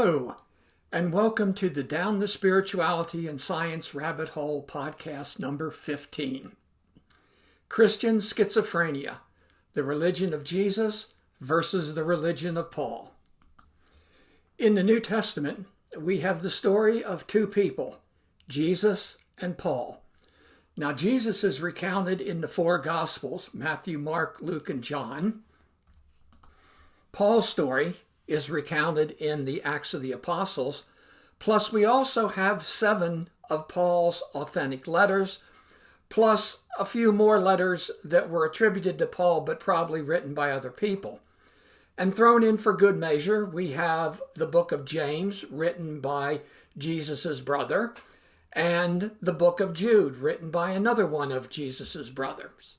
Hello, and welcome to the Down the Spirituality and Science Rabbit Hole podcast number 15. Christian Schizophrenia, the religion of Jesus versus the religion of Paul. In the New Testament, we have the story of two people, Jesus and Paul. Now, Jesus is recounted in the four Gospels, Matthew, Mark, Luke, and John. Paul's story is recounted in the Acts of the Apostles, plus we also have 7 of Paul's authentic letters, plus a few more letters that were attributed to Paul but probably written by other people. And thrown in for good measure, we have the book of James, written by Jesus' brother, and the book of Jude, written by another one of Jesus' brothers.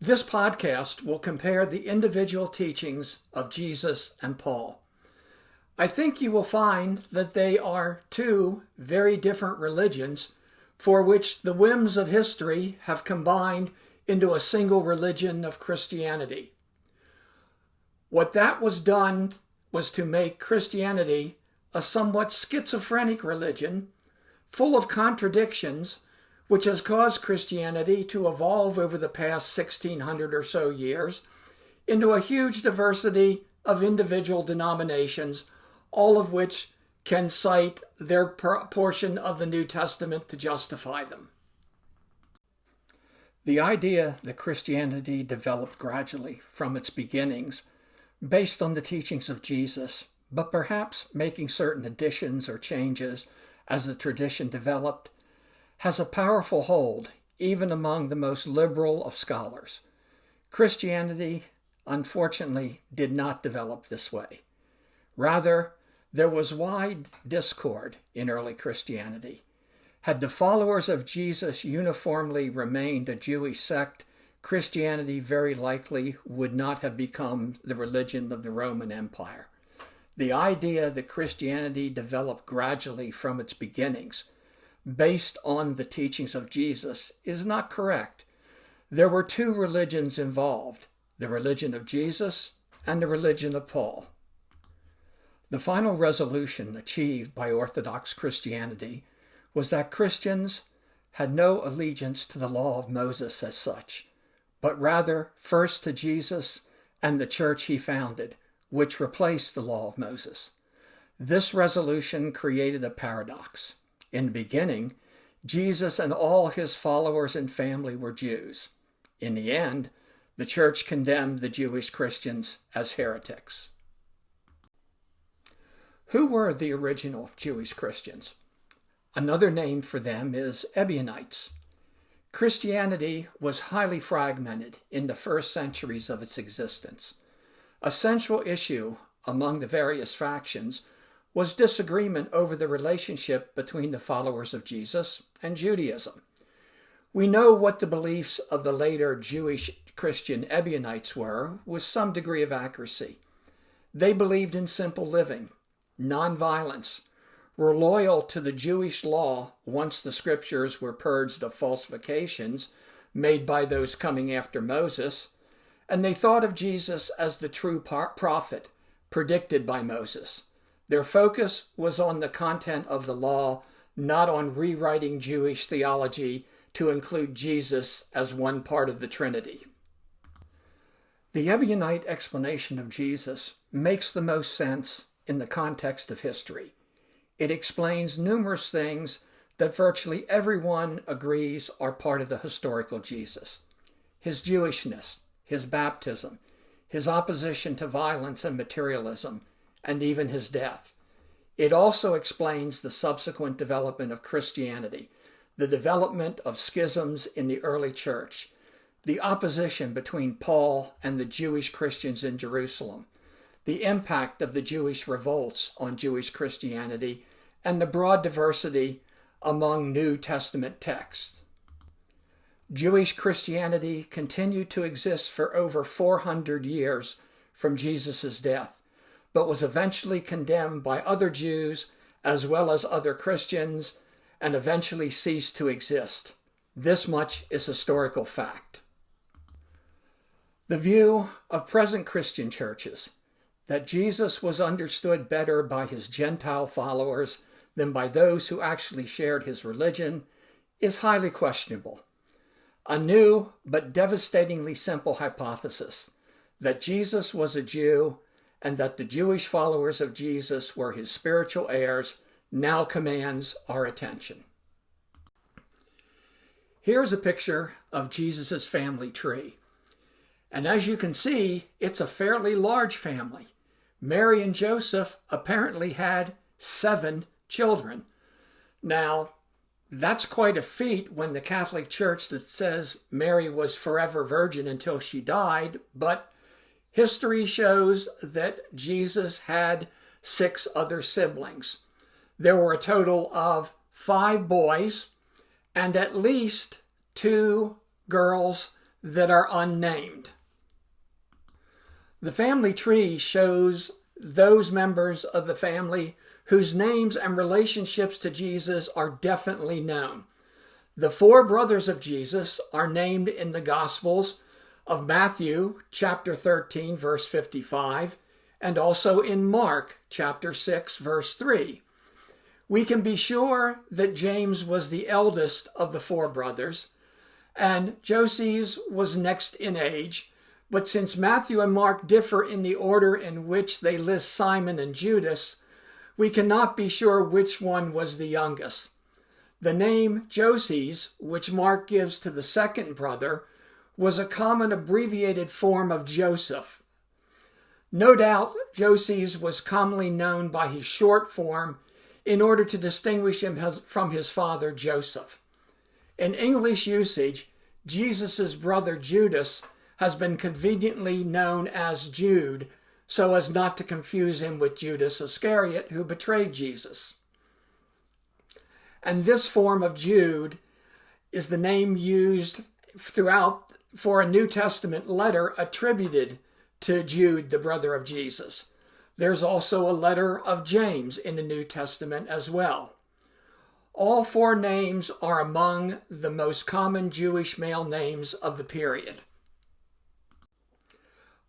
This podcast will compare the individual teachings of Jesus and Paul. I think you will find that they are two very different religions for which the whims of history have combined into a single religion of Christianity. What that was done was to make Christianity a somewhat schizophrenic religion, full of contradictions, which has caused Christianity to evolve over the past 1600 or so years into a huge diversity of individual denominations, all of which can cite their portion of the New Testament to justify them. The idea that Christianity developed gradually from its beginnings, based on the teachings of Jesus, but perhaps making certain additions or changes as the tradition developed, has a powerful hold even among the most liberal of scholars. Christianity, unfortunately, did not develop this way. Rather, there was wide discord in early Christianity. Had the followers of Jesus uniformly remained a Jewish sect, Christianity very likely would not have become the religion of the Roman Empire. The idea that Christianity developed gradually from its beginnings, based on the teachings of Jesus, is not correct. There were two religions involved, the religion of Jesus and the religion of Paul. The final resolution achieved by Orthodox Christianity was that Christians had no allegiance to the law of Moses as such, but rather first to Jesus and the church he founded, which replaced the law of Moses. This resolution created a paradox. In the beginning, Jesus and all his followers and family were Jews. In the end, the church condemned the Jewish Christians as heretics. Who were the original Jewish Christians? Another name for them is Ebionites. Christianity was highly fragmented in the first centuries of its existence. A central issue among the various factions was disagreement over the relationship between the followers of Jesus and Judaism. We know what the beliefs of the later Jewish Christian Ebionites were with some degree of accuracy. They believed in simple living, nonviolence, were loyal to the Jewish law once the scriptures were purged of falsifications made by those coming after Moses, and they thought of Jesus as the true prophet predicted by Moses. Their focus was on the content of the law, not on rewriting Jewish theology to include Jesus as one part of the Trinity. The Ebionite explanation of Jesus makes the most sense in the context of history. It explains numerous things that virtually everyone agrees are part of the historical Jesus. His Jewishness, his baptism, his opposition to violence and materialism, and even his death. It also explains the subsequent development of Christianity, the development of schisms in the early church, the opposition between Paul and the Jewish Christians in Jerusalem, the impact of the Jewish revolts on Jewish Christianity, and the broad diversity among New Testament texts. Jewish Christianity continued to exist for over 400 years from Jesus' death, but was eventually condemned by other Jews as well as other Christians, and eventually ceased to exist. This much is historical fact. The view of present Christian churches that Jesus was understood better by his Gentile followers than by those who actually shared his religion is highly questionable. A new but devastatingly simple hypothesis that Jesus was a Jew and that the Jewish followers of Jesus were his spiritual heirs now commands our attention. Here's a picture of Jesus' family tree. And as you can see, it's a fairly large family. Mary and Joseph apparently had 7 children. Now, that's quite a feat when the Catholic Church that says Mary was forever virgin until she died, but history shows that Jesus had 6 other siblings. There were a total of 5 boys and at least 2 girls that are unnamed. The family tree shows those members of the family whose names and relationships to Jesus are definitely known. The 4 brothers of Jesus are named in the Gospels of Matthew, chapter 13, verse 55, and also in Mark, chapter 6, verse 3. We can be sure that James was the eldest of the 4 brothers, and Joses was next in age, but since Matthew and Mark differ in the order in which they list Simon and Judas, we cannot be sure which one was the youngest. The name Joses, which Mark gives to the second brother, was a common abbreviated form of Joseph. No doubt Joses was commonly known by his short form in order to distinguish him from his father Joseph. In English usage, Jesus' brother Judas has been conveniently known as Jude, so as not to confuse him with Judas Iscariot, who betrayed Jesus. And this form of Jude is the name used throughout for a New Testament letter attributed to Jude, the brother of Jesus. There's also a letter of James in the New Testament as well. All 4 names are among the most common Jewish male names of the period.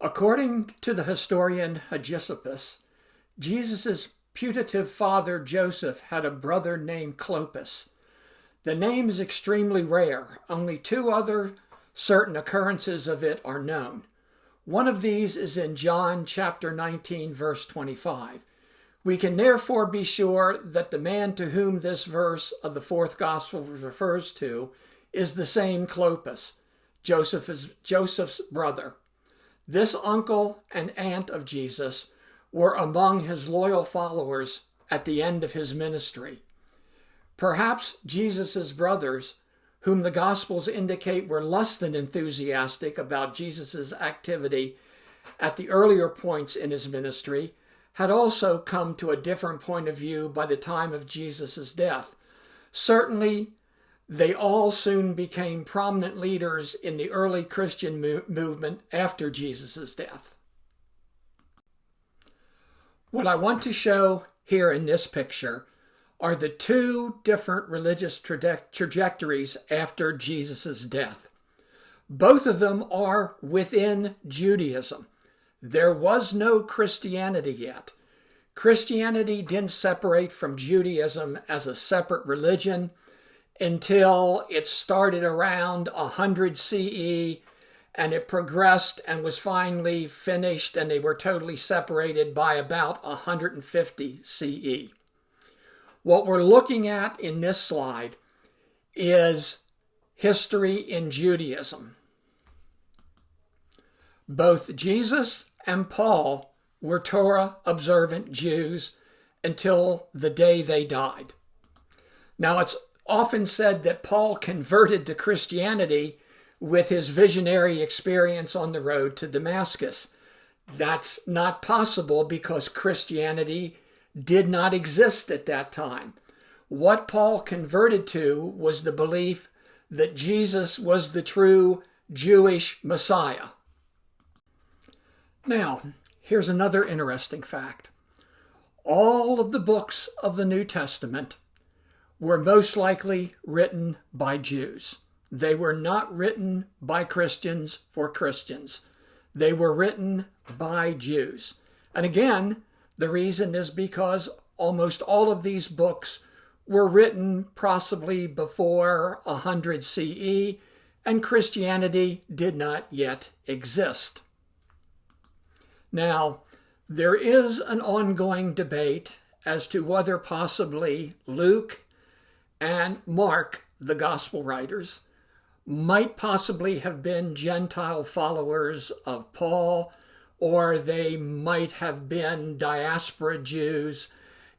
According to the historian Hegesippus, Jesus' putative father Joseph had a brother named Clopas. The name is extremely rare. Only 2 other certain occurrences of it are known. One of these is in John chapter 19, verse 25. We can therefore be sure that the man to whom this verse of the 4th gospel refers to is the same Clopas, Joseph's brother. This uncle and aunt of Jesus were among his loyal followers at the end of his ministry. Perhaps Jesus' brothers, whom the Gospels indicate were less than enthusiastic about Jesus' activity at the earlier points in his ministry, had also come to a different point of view by the time of Jesus' death. Certainly, they all soon became prominent leaders in the early Christian movement after Jesus' death. What I want to show here in this picture are the 2 different religious trajectories after Jesus' death. Both of them are within Judaism. There was no Christianity yet. Christianity didn't separate from Judaism as a separate religion until it started around 100 CE, and it progressed and was finally finished, and they were totally separated by about 150 CE. What we're looking at in this slide is history in Judaism. Both Jesus and Paul were Torah-observant Jews until the day they died. Now, it's often said that Paul converted to Christianity with his visionary experience on the road to Damascus. That's not possible because Christianity did not exist at that time. What Paul converted to was the belief that Jesus was the true Jewish Messiah. Now, here's another interesting fact. All of the books of the New Testament were most likely written by Jews. They were not written by Christians for Christians. They were written by Jews. And again, the reason is because almost all of these books were written possibly before 100 CE, and Christianity did not yet exist. Now, there is an ongoing debate as to whether possibly Luke and Mark, the gospel writers, might possibly have been Gentile followers of Paul, or they might have been diaspora Jews.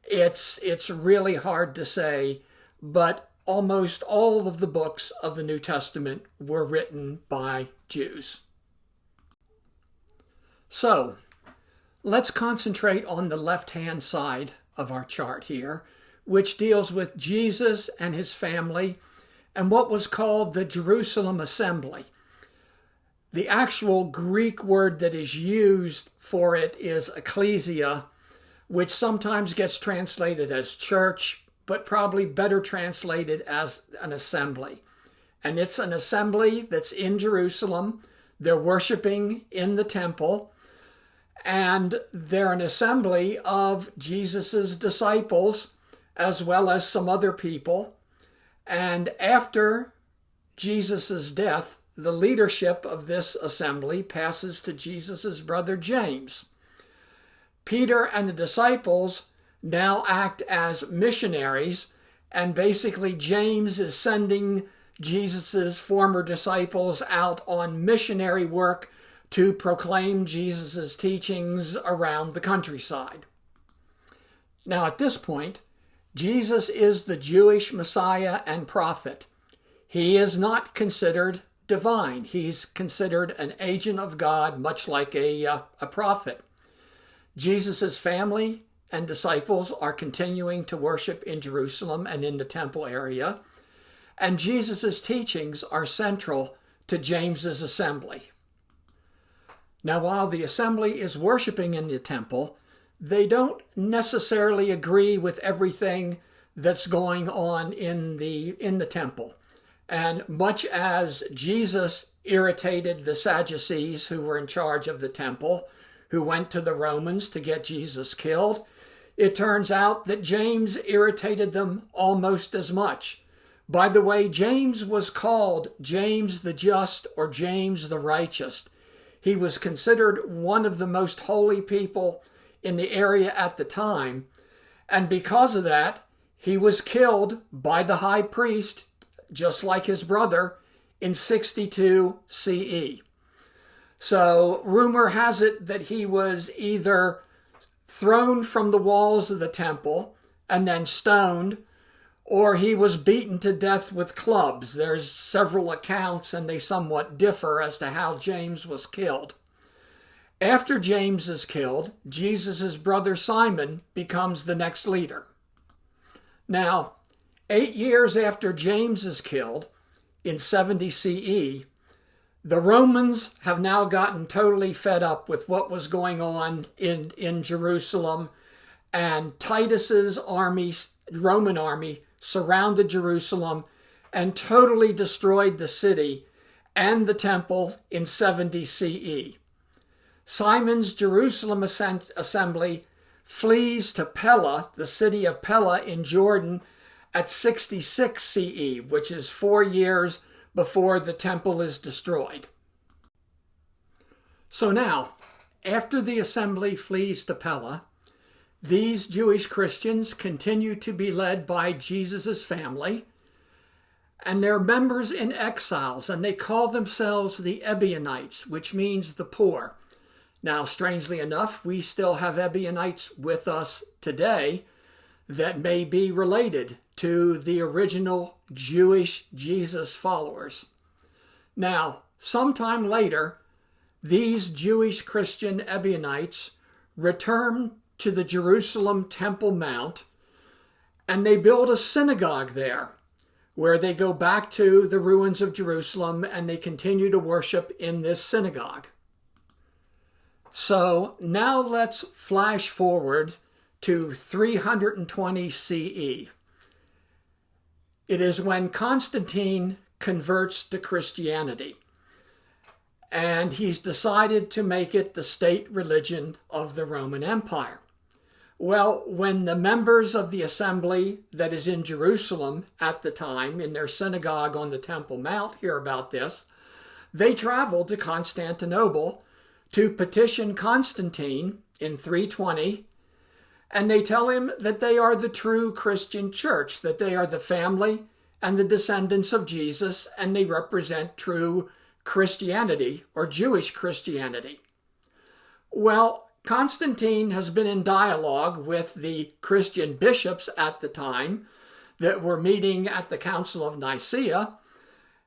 It's really hard to say, but almost all of the books of the New Testament were written by Jews. So, let's concentrate on the left-hand side of our chart here, which deals with Jesus and his family and what was called the Jerusalem Assembly. The actual Greek word that is used for it is ecclesia, which sometimes gets translated as church, but probably better translated as an assembly. And it's an assembly that's in Jerusalem. They're worshiping in the temple, and they're an assembly of Jesus's disciples as well as some other people. And after Jesus's death, the leadership of this assembly passes to Jesus's brother James. Peter and the disciples now act as missionaries, and basically James is sending Jesus's former disciples out on missionary work to proclaim Jesus's teachings around the countryside. Now at this point, Jesus is the Jewish Messiah and prophet. He is not considered divine. He's considered an agent of God, much like a prophet. Jesus' family and disciples are continuing to worship in Jerusalem and in the temple area, and Jesus' teachings are central to James's assembly. Now, while the assembly is worshiping in the temple, they don't necessarily agree with everything that's going on in the temple. And much as Jesus irritated the Sadducees who were in charge of the temple, who went to the Romans to get Jesus killed, it turns out that James irritated them almost as much. By the way, James was called James the Just or James the Righteous. He was considered one of the most holy people in the area at the time, and because of that, he was killed by the high priest, just like his brother, in 62 CE. So rumor has it that he was either thrown from the walls of the temple and then stoned, or he was beaten to death with clubs. There's several accounts and they somewhat differ as to how James was killed. After James is killed, Jesus' brother Simon becomes the next leader. Now, 8 years after James is killed, in 70 CE, the Romans have now gotten totally fed up with what was going on in Jerusalem, and Titus's army, Roman army, surrounded Jerusalem and totally destroyed the city and the temple in 70 CE. Simon's Jerusalem assembly flees to Pella, the city of Pella in Jordan, at 66 CE, which is 4 years before the temple is destroyed. So now, after the assembly flees to Pella, these Jewish Christians continue to be led by Jesus' family, and they're members in exiles, and they call themselves the Ebionites, which means the poor. Now, strangely enough, we still have Ebionites with us today that may be related to the original Jewish Jesus followers. Now, sometime later, these Jewish Christian Ebionites return to the Jerusalem Temple Mount, and they build a synagogue there, where they go back to the ruins of Jerusalem and they continue to worship in this synagogue. So now let's flash forward to 320 CE. It is when Constantine converts to Christianity. and he's decided to make it the state religion of the Roman Empire. Well, when the members of the assembly that is in Jerusalem at the time, in their synagogue on the Temple Mount, hear about this, they traveled to Constantinople to petition Constantine in 320, and they tell him that they are the true Christian church, that they are the family and the descendants of Jesus, and they represent true Christianity or Jewish Christianity. Well, Constantine has been in dialogue with the Christian bishops at the time that were meeting at the Council of Nicaea,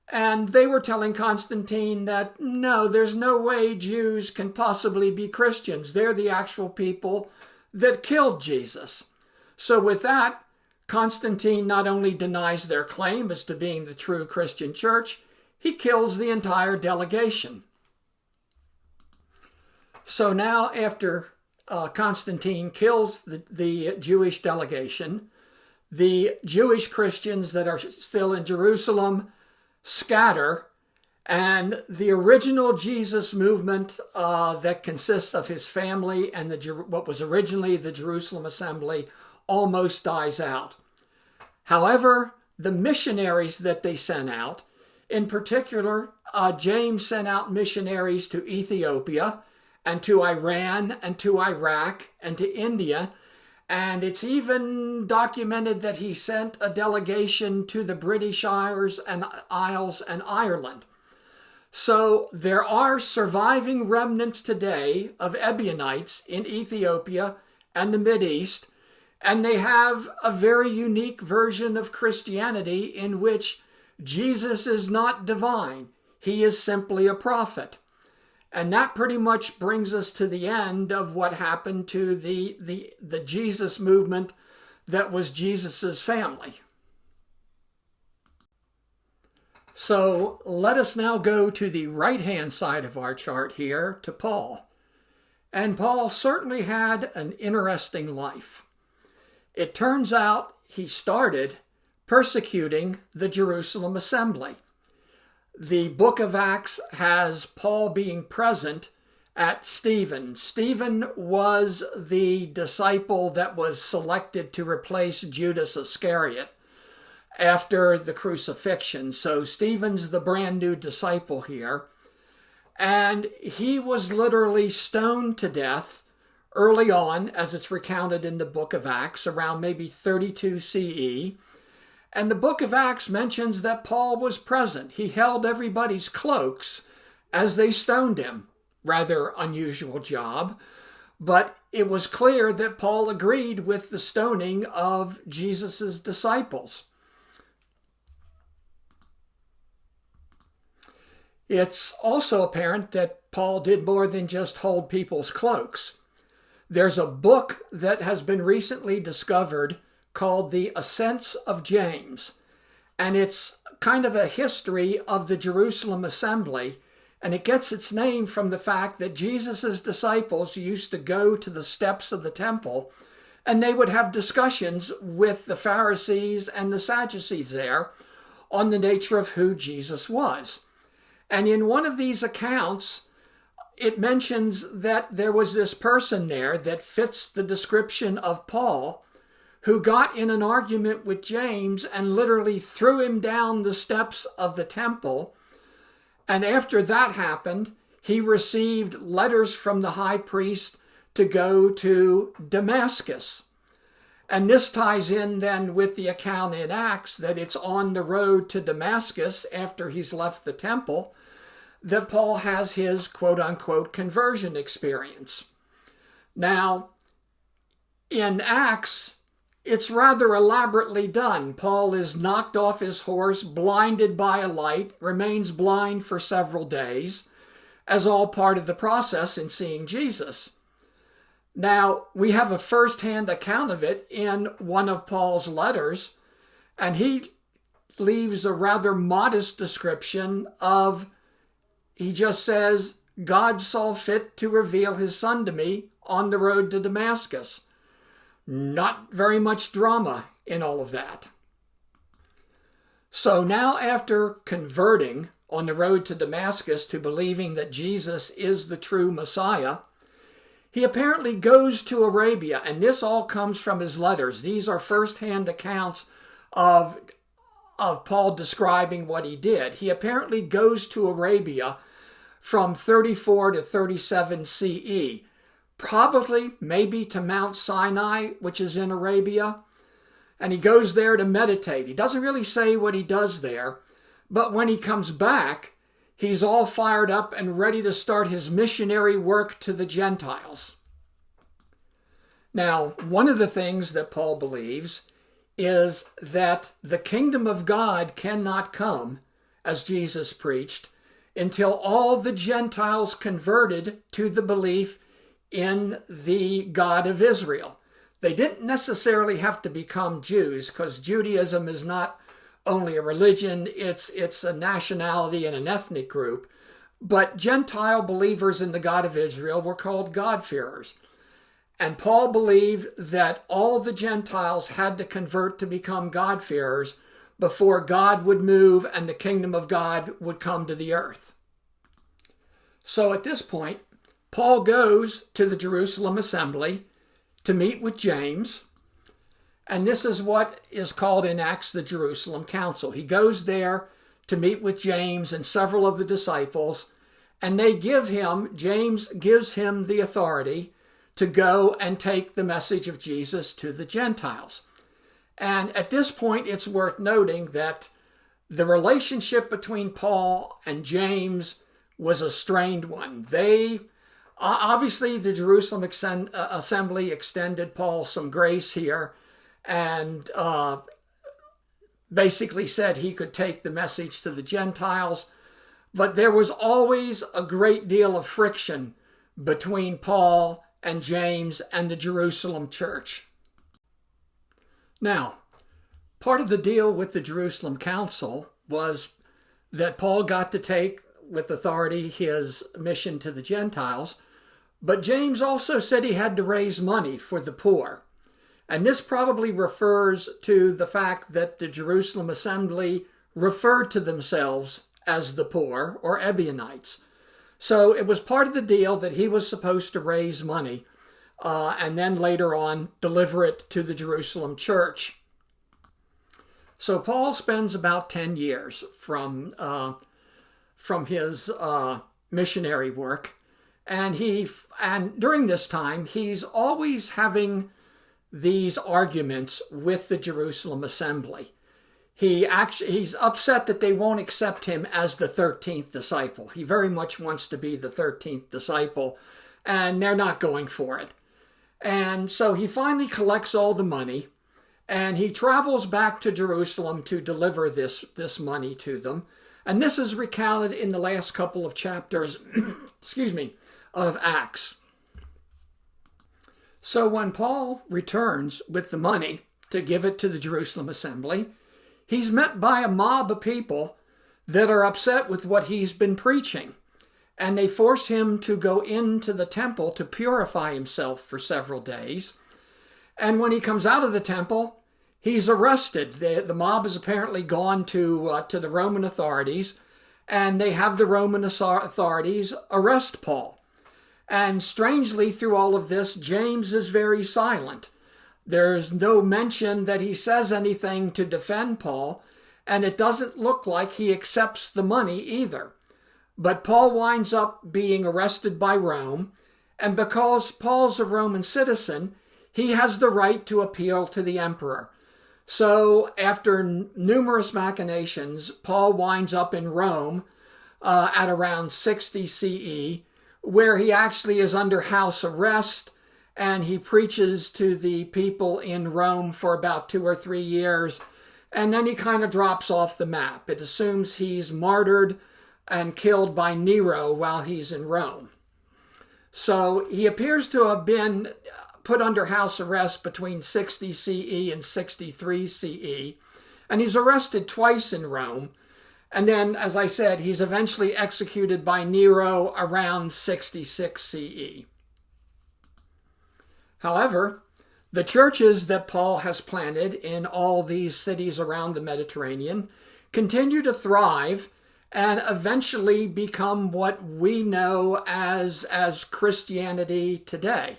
and they were telling Constantine that no, there's no way Jews can possibly be Christians. They're the actual people that killed Jesus. So with that, Constantine not only denies their claim as to being the true Christian church, he kills the entire delegation. So now, after Constantine kills the Jewish delegation, the Jewish Christians that are still in Jerusalem scatter, and the original Jesus movement that consists of his family and what was originally the Jerusalem Assembly almost dies out. However, the missionaries that they sent out, in particular, James sent out missionaries to Ethiopia and to Iran and to Iraq and to India. And it's even documented that he sent a delegation to the British Isles and Ireland. So there are surviving remnants today of Ebionites in Ethiopia and the Mideast, and they have a very unique version of Christianity in which Jesus is not divine. He is simply a prophet. And that pretty much brings us to the end of what happened to the Jesus movement that was Jesus's family. So let us now go to the right-hand side of our chart here to Paul. And Paul certainly had an interesting life. It turns out he started persecuting the Jerusalem assembly. The book of Acts has Paul being present at Stephen. Stephen was the disciple that was selected to replace Judas Iscariot after the crucifixion. So Stephen's the brand new disciple here. And he was literally stoned to death early on, as it's recounted in the book of Acts, around maybe 32 CE. And the book of Acts mentions that Paul was present. He held everybody's cloaks as they stoned him. Rather unusual job. But it was clear that Paul agreed with the stoning of Jesus' disciples. It's also apparent that Paul did more than just hold people's cloaks. There's a book that has been recently discovered called The Ascents of James, and it's kind of a history of the Jerusalem assembly, and it gets its name from the fact that Jesus' disciples used to go to the steps of the temple, and they would have discussions with the Pharisees and the Sadducees there on the nature of who Jesus was. And in one of these accounts, it mentions that there was this person there that fits the description of Paul, who got in an argument with James and literally threw him down the steps of the temple. And after that happened, he received letters from the high priest to go to Damascus. And this ties in then with the account in Acts that it's on the road to Damascus after he's left the temple that Paul has his quote-unquote conversion experience. Now, in Acts, it's rather elaborately done. Paul is knocked off his horse, blinded by a light, remains blind for several days, as all part of the process in seeing Jesus. Now, we have a first-hand account of it in one of Paul's letters, and he leaves a rather modest description of, he just says, God saw fit to reveal his son to me on the road to Damascus. Not very much drama in all of that. So now after converting on the road to Damascus to believing that Jesus is the true Messiah, he apparently goes to Arabia, and this all comes from his letters. These are first-hand accounts of Paul describing what he did. He apparently goes to Arabia from 34 to 37 CE, probably maybe to Mount Sinai, which is in Arabia, and he goes there to meditate. He doesn't really say what he does there, but when he comes back, he's all fired up and ready to start his missionary work to the Gentiles. Now, one of the things that Paul believes is that the kingdom of God cannot come, as Jesus preached, until all the Gentiles converted to the belief in the God of Israel. They didn't necessarily have to become Jews, because Judaism is not only a religion, it's a nationality and an ethnic group. But Gentile believers in the God of Israel were called God-fearers. And Paul believed that all the Gentiles had to convert to become God-fearers before God would move and the kingdom of God would come to the earth. So at this point, Paul goes to the Jerusalem assembly to meet with James. And this is what is called in Acts the Jerusalem Council. He goes there to meet with James and several of the disciples, and James gives him the authority to go and take the message of Jesus to the Gentiles. And at this point, it's worth noting that the relationship between Paul and James was a strained one. Obviously, the Jerusalem assembly extended Paul some grace here, and basically said he could take the message to the Gentiles. But there was always a great deal of friction between Paul and James and the Jerusalem church. Now, part of the deal with the Jerusalem Council was that Paul got to take with authority his mission to the Gentiles, but James also said he had to raise money for the poor. And this probably refers to the fact that the Jerusalem assembly referred to themselves as the poor, or Ebionites. So it was part of the deal that he was supposed to raise money and then later on deliver it to the Jerusalem church. So Paul spends about 10 years from his missionary work, and during this time he's always having these arguments with the Jerusalem assembly. He's upset that they won't accept him as the 13th disciple. He very much wants to be the 13th disciple, and they're not going for it. And so he finally collects all the money, and he travels back to Jerusalem to deliver this money to them. And this is recounted in the last couple of chapters, of Acts. So when Paul returns with the money to give it to the Jerusalem assembly, he's met by a mob of people that are upset with what he's been preaching. And they force him to go into the temple to purify himself for several days. And when he comes out of the temple, he's arrested. The mob has apparently gone to the Roman authorities, and they have the Roman authorities arrest Paul. And strangely, through all of this, James is very silent. There's no mention that he says anything to defend Paul, and it doesn't look like he accepts the money either. But Paul winds up being arrested by Rome, and because Paul's a Roman citizen, he has the right to appeal to the emperor. So after numerous machinations, Paul winds up in Rome at around 60 CE, where he actually is under house arrest, and he preaches to the people in Rome for about 2 or 3 years, and then he kind of drops off the map. It assumes he's martyred and killed by Nero while he's in Rome. So he appears to have been put under house arrest between 60 CE and 63 CE, and he's arrested twice in Rome. And then, as I said, he's eventually executed by Nero around 66 CE. However, the churches that Paul has planted in all these cities around the Mediterranean continue to thrive, and eventually become what we know as Christianity today.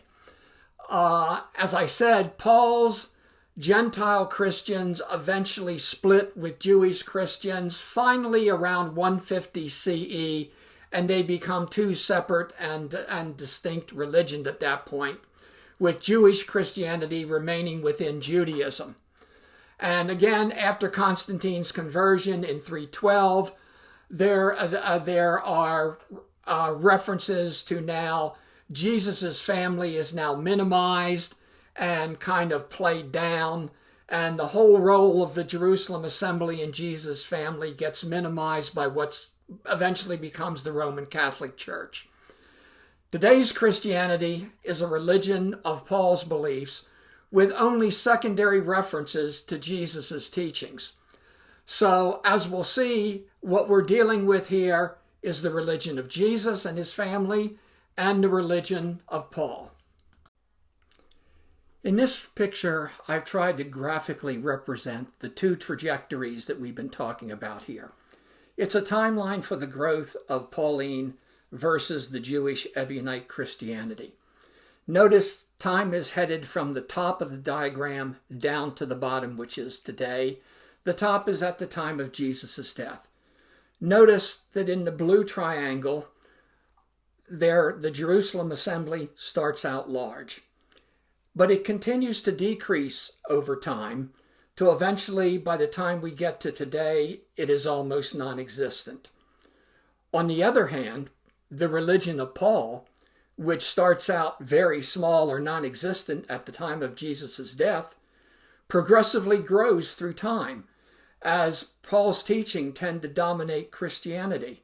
As I said, Paul's Gentile Christians eventually split with Jewish Christians, finally around 150 CE, and they become two separate and distinct religions at that point, with Jewish Christianity remaining within Judaism. And again, after Constantine's conversion in 312, there are references to now Jesus's family is now minimized and kind of played down, and the whole role of the Jerusalem assembly and Jesus' family gets minimized by what's eventually becomes the Roman Catholic Church. Today's Christianity is a religion of Paul's beliefs with only secondary references to Jesus' teachings. So, as we'll see, what we're dealing with here is the religion of Jesus and his family and the religion of Paul. In this picture, I've tried to graphically represent the two trajectories that we've been talking about here. It's a timeline for the growth of Pauline versus the Jewish Ebionite Christianity. Notice time is headed from the top of the diagram down to the bottom, which is today. The top is at the time of Jesus' death. Notice that in the blue triangle, there the Jerusalem assembly starts out large. But it continues to decrease over time, till eventually, by the time we get to today, it is almost non-existent. On the other hand, the religion of Paul, which starts out very small or non-existent at the time of Jesus' death, progressively grows through time, as Paul's teaching tend to dominate Christianity.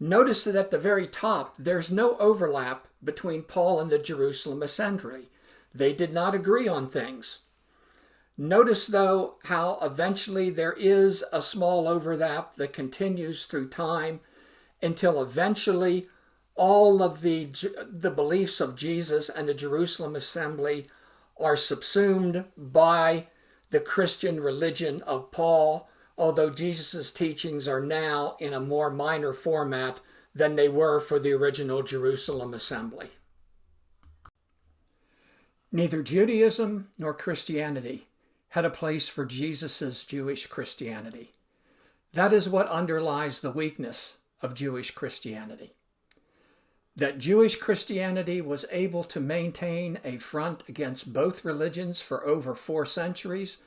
Notice that at the very top, there's no overlap between Paul and the Jerusalem assembly. They did not agree on things. Notice, though, how eventually there is a small overlap that continues through time until eventually all of the beliefs of Jesus and the Jerusalem assembly are subsumed by the Christian religion of Paul, although Jesus' teachings are now in a more minor format than they were for the original Jerusalem assembly. Neither Judaism nor Christianity had a place for Jesus' Jewish Christianity. That is what underlies the weakness of Jewish Christianity. That Jewish Christianity was able to maintain a front against both religions for over 4 centuries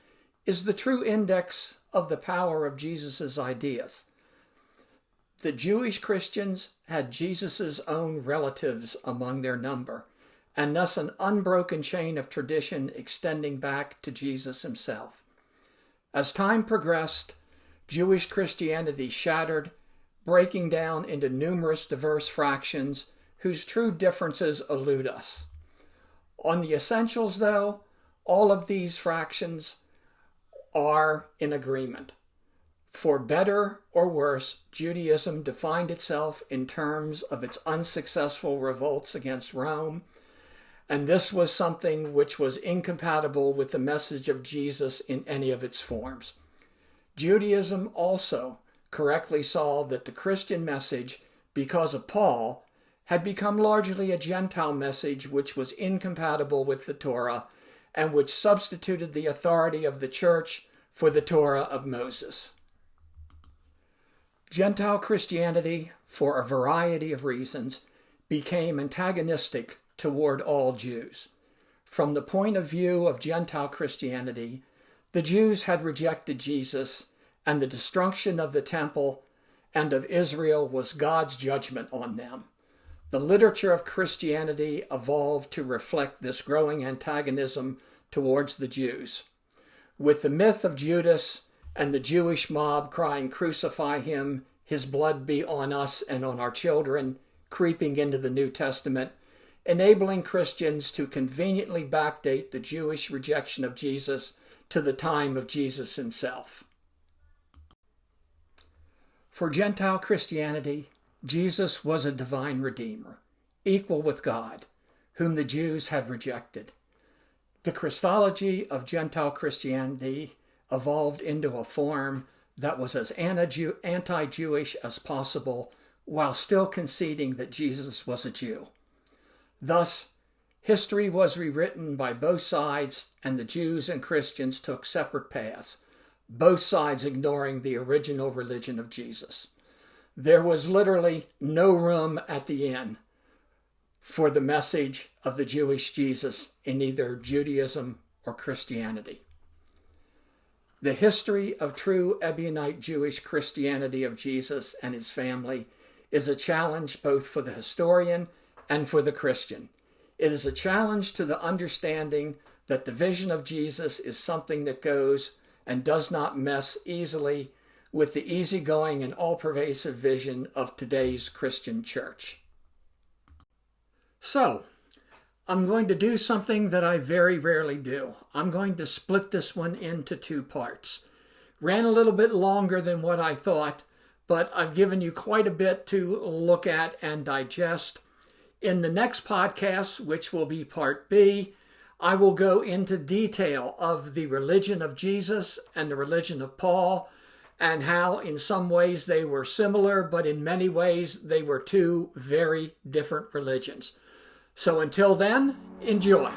is the true index of the power of Jesus' ideas. The Jewish Christians had Jesus' own relatives among their number, and thus an unbroken chain of tradition extending back to Jesus himself. As time progressed, Jewish Christianity shattered, breaking down into numerous diverse fractions whose true differences elude us. On the essentials, though, all of these fractions are in agreement. For better or worse, Judaism defined itself in terms of its unsuccessful revolts against Rome, and this was something which was incompatible with the message of Jesus in any of its forms. Judaism also correctly saw that the Christian message, because of Paul, had become largely a Gentile message which was incompatible with the Torah and which substituted the authority of the church for the Torah of Moses. Gentile Christianity, for a variety of reasons, became antagonistic toward all Jews. From the point of view of Gentile Christianity, the Jews had rejected Jesus, and the destruction of the temple and of Israel was God's judgment on them. The literature of Christianity evolved to reflect this growing antagonism towards the Jews. With the myth of Judas and the Jewish mob crying, "Crucify him, his blood be on us and on our children," creeping into the New Testament, enabling Christians to conveniently backdate the Jewish rejection of Jesus to the time of Jesus himself. For Gentile Christianity, Jesus was a divine Redeemer, equal with God, whom the Jews had rejected. The Christology of Gentile Christianity evolved into a form that was as anti-Jewish as possible while still conceding that Jesus was a Jew. Thus, history was rewritten by both sides, and the Jews and Christians took separate paths, both sides ignoring the original religion of Jesus. There was literally no room at the inn for the message of the Jewish Jesus in either Judaism or Christianity. The history of true Ebionite Jewish Christianity of Jesus and his family is a challenge both for the historian and for the Christian. It is a challenge to the understanding that the vision of Jesus is something that goes and does not mess easily with the easygoing and all-pervasive vision of today's Christian church. So, I'm going to do something that I very rarely do. I'm going to split this one into two parts. Ran a little bit longer than what I thought, but I've given you quite a bit to look at and digest. In the next podcast, which will be part B, I will go into detail of the religion of Jesus and the religion of Paul, and how in some ways they were similar, but in many ways they were two very different religions. So until then, enjoy.